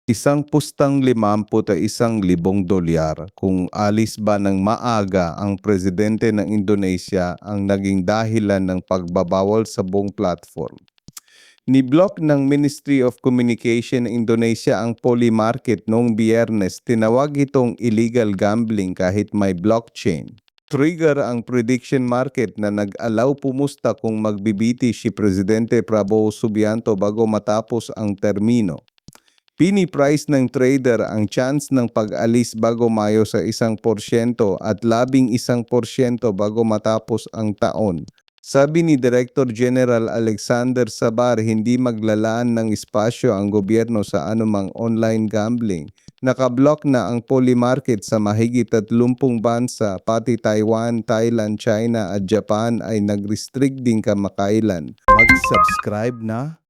Isang pustang 51,000 dolyar kung alis ba ng maaga ang presidente ng Indonesia ang naging dahilan ng pagbabawal sa buong platform. Ni-block ng Ministry of Communication ng Indonesia ang Polymarket noong Biyernes. Tinawag itong illegal gambling kahit may blockchain. Trigger ang prediction market na nag-alaw pumusta kung magbibiti si Presidente Prabowo Subianto bago matapos ang termino. Pini-price ng trader ang chance ng pag-alis bago Mayo sa 1% at 11% bago matapos ang taon. Sabi ni Director General Alexander Sabar, hindi maglalaan ng espasyo ang gobyerno sa anumang online gambling. Nakablock na ang Polymarket sa mahigit 30 bansa, pati Taiwan, Thailand, China at Japan ay nag-restrict din kamakailan. Mag-subscribe na!